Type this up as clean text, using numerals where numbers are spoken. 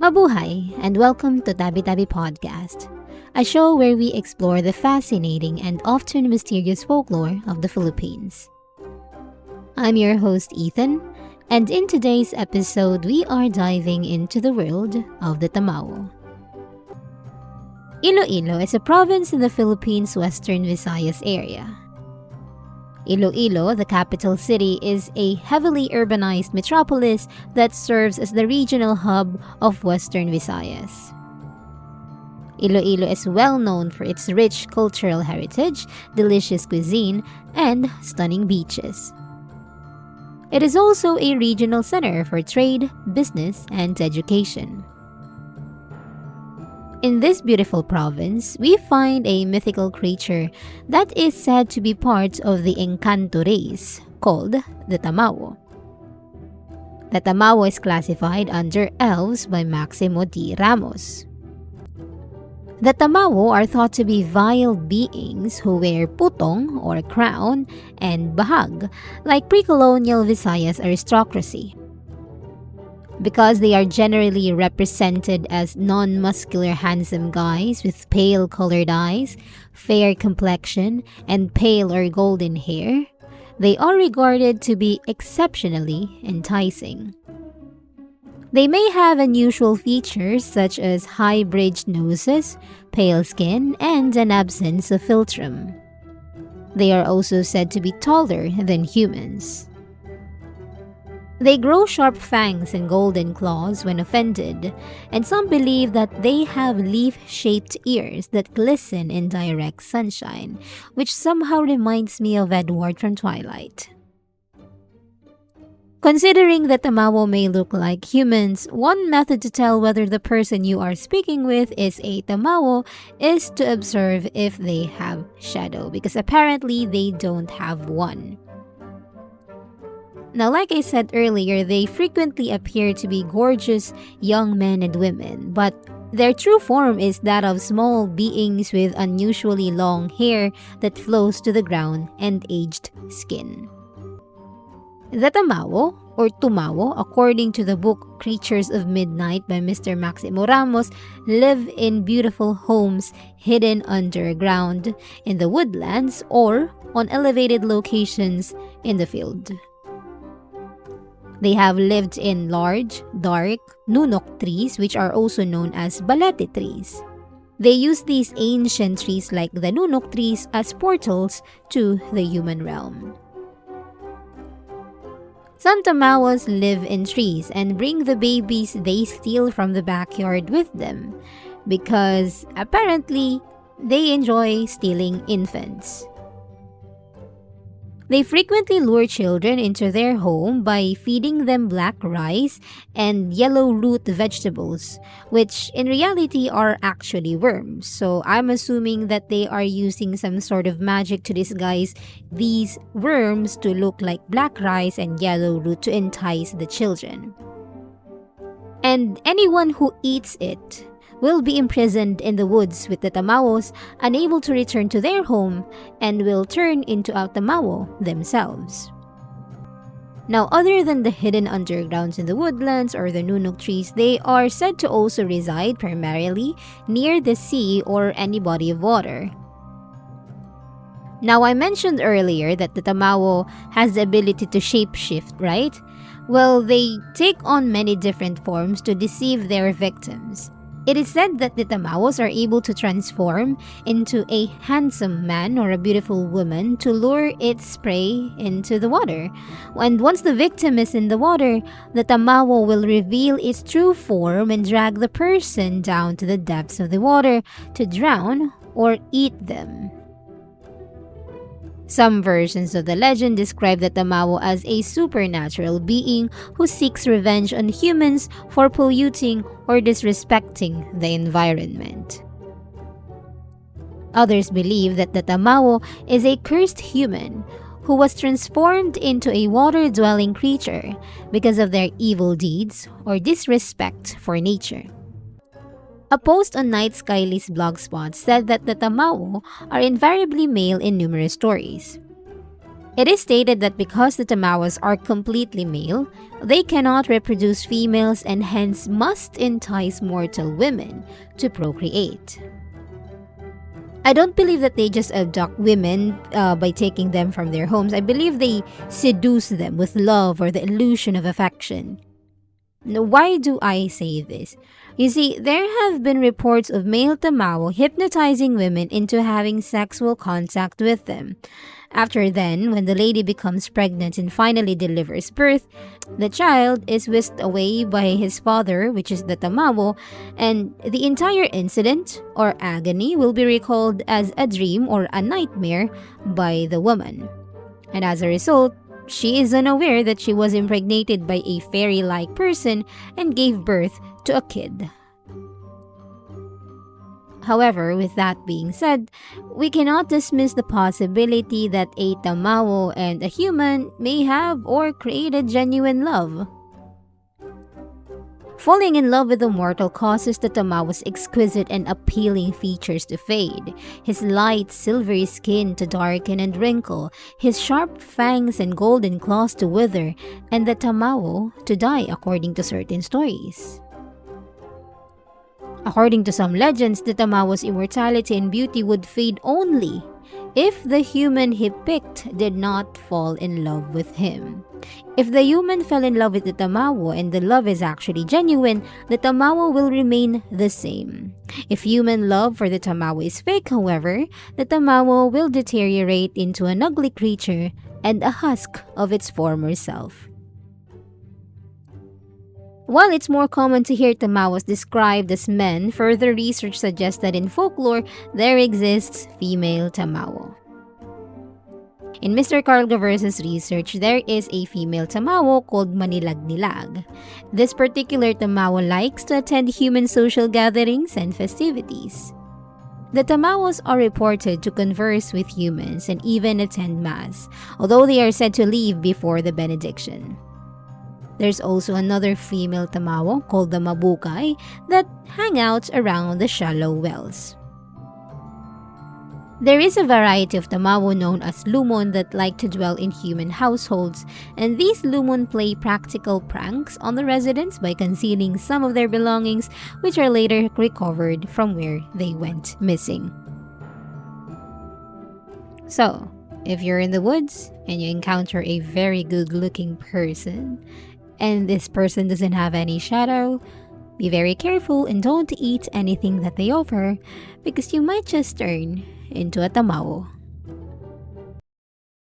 Mabuhay and welcome to Tabi-Tabi Podcast, a show where we explore the fascinating and often mysterious folklore of the Philippines. I'm your host Ethan, and in today's episode we are diving into the world of the Tamawo. Iloilo is a province in the Philippines' Western Visayas area. Iloilo, the capital city, is a heavily urbanized metropolis that serves as the regional hub of Western Visayas. Iloilo is well known for its rich cultural heritage, delicious cuisine, and stunning beaches. It is also a regional center for trade, business, and education. In this beautiful province, we find a mythical creature that is said to be part of the Encanto race, called the Tamawo. The Tamawo is classified under elves by Maximo D. Ramos. The Tamawo are thought to be vile beings who wear putong or crown and bahag, like pre-colonial Visayas aristocracy. Because they are generally represented as non-muscular handsome guys with pale colored eyes, fair complexion, and pale or golden hair, they are regarded to be exceptionally enticing. They may have unusual features such as high-bridged noses, pale skin, and an absence of philtrum. They are also said to be taller than humans. They grow sharp fangs and golden claws when offended, and some believe that they have leaf-shaped ears that glisten in direct sunshine, which somehow reminds me of Edward from Twilight. Considering that Tamawo may look like humans, one method to tell whether the person you are speaking with is a Tamawo is to observe if they have shadow, because apparently they don't have one. Now, like I said earlier, they frequently appear to be gorgeous young men and women, but their true form is that of small beings with unusually long hair that flows to the ground and aged skin. The Tamawo, or Tumawo, according to the book Creatures of Midnight by Mr. Maximo Ramos, live in beautiful homes hidden underground, in the woodlands, or on elevated locations in the field. They have lived in large, dark, nunok trees, which are also known as balete trees. They use these ancient trees like the nunok trees as portals to the human realm. Some Tamawos live in trees and bring the babies they steal from the backyard with them, because apparently they enjoy stealing infants. They frequently lure children into their home by feeding them black rice and yellow root vegetables, which in reality are actually worms. So I'm assuming that they are using some sort of magic to disguise these worms to look like black rice and yellow root to entice the children. And anyone who eats it will be imprisoned in the woods with the Tamawos, unable to return to their home, and will turn into a Tamawo themselves. Now, other than the hidden undergrounds in the woodlands or the nunok trees, they are said to also reside primarily near the sea or any body of water. Now, I mentioned earlier that the Tamawo has the ability to shapeshift, right? Well, they take on many different forms to deceive their victims. It is said that the Tamawos are able to transform into a handsome man or a beautiful woman to lure its prey into the water. And once the victim is in the water, the Tamawo will reveal its true form and drag the person down to the depths of the water to drown or eat them. Some versions of the legend describe the Tamawo as a supernatural being who seeks revenge on humans for polluting or disrespecting the environment. Others believe that the Tamawo is a cursed human who was transformed into a water-dwelling creature because of their evil deeds or disrespect for nature. A post on Night Skyly's blogspot said that the Tamawo are invariably male in numerous stories. It is stated that because the Tamawos are completely male, they cannot reproduce females and hence must entice mortal women to procreate. I don't believe that they just abduct women by taking them from their homes. I believe they seduce them with love or the illusion of affection. Now, why do I say this? You see, there have been reports of male Tamawo hypnotizing women into having sexual contact with them. After then, when the lady becomes pregnant and finally delivers birth, the child is whisked away by his father, which is the Tamawo, and the entire incident or agony will be recalled as a dream or a nightmare by the woman. And as a result, she is unaware that she was impregnated by a fairy-like person and gave birth to a kid. However, with that being said, we cannot dismiss the possibility that a Tamawo and a human may have or created genuine love. Falling in love with a mortal causes the Tamawo's exquisite and appealing features to fade, his light silvery skin to darken and wrinkle, his sharp fangs and golden claws to wither, and the Tamawo to die according to certain stories. According to some legends, the Tamawo's immortality and beauty would fade only if the human he picked did not fall in love with him. If the human fell in love with the Tamawo and the love is actually genuine, the Tamawo will remain the same. If human love for the Tamawo is fake, however, the Tamawo will deteriorate into an ugly creature and a husk of its former self. While it's more common to hear Tamawos described as men, further research suggests that in folklore, there exists female Tamawo. In Mr. Carl Gaversa's research, there is a female Tamawo called Manilag-nilag. This particular Tamawo likes to attend human social gatherings and festivities. The Tamawos are reported to converse with humans and even attend Mass, although they are said to leave before the benediction. There's also another female Tamawo called the Mabukay that hang out around the shallow wells. There is a variety of Tamawo known as lumon that like to dwell in human households, and these lumon play practical pranks on the residents by concealing some of their belongings, which are later recovered from where they went missing. So, if you're in the woods and you encounter a very good-looking person, and this person doesn't have any shadow, be very careful and don't eat anything that they offer because you might just turn into a Tamawo.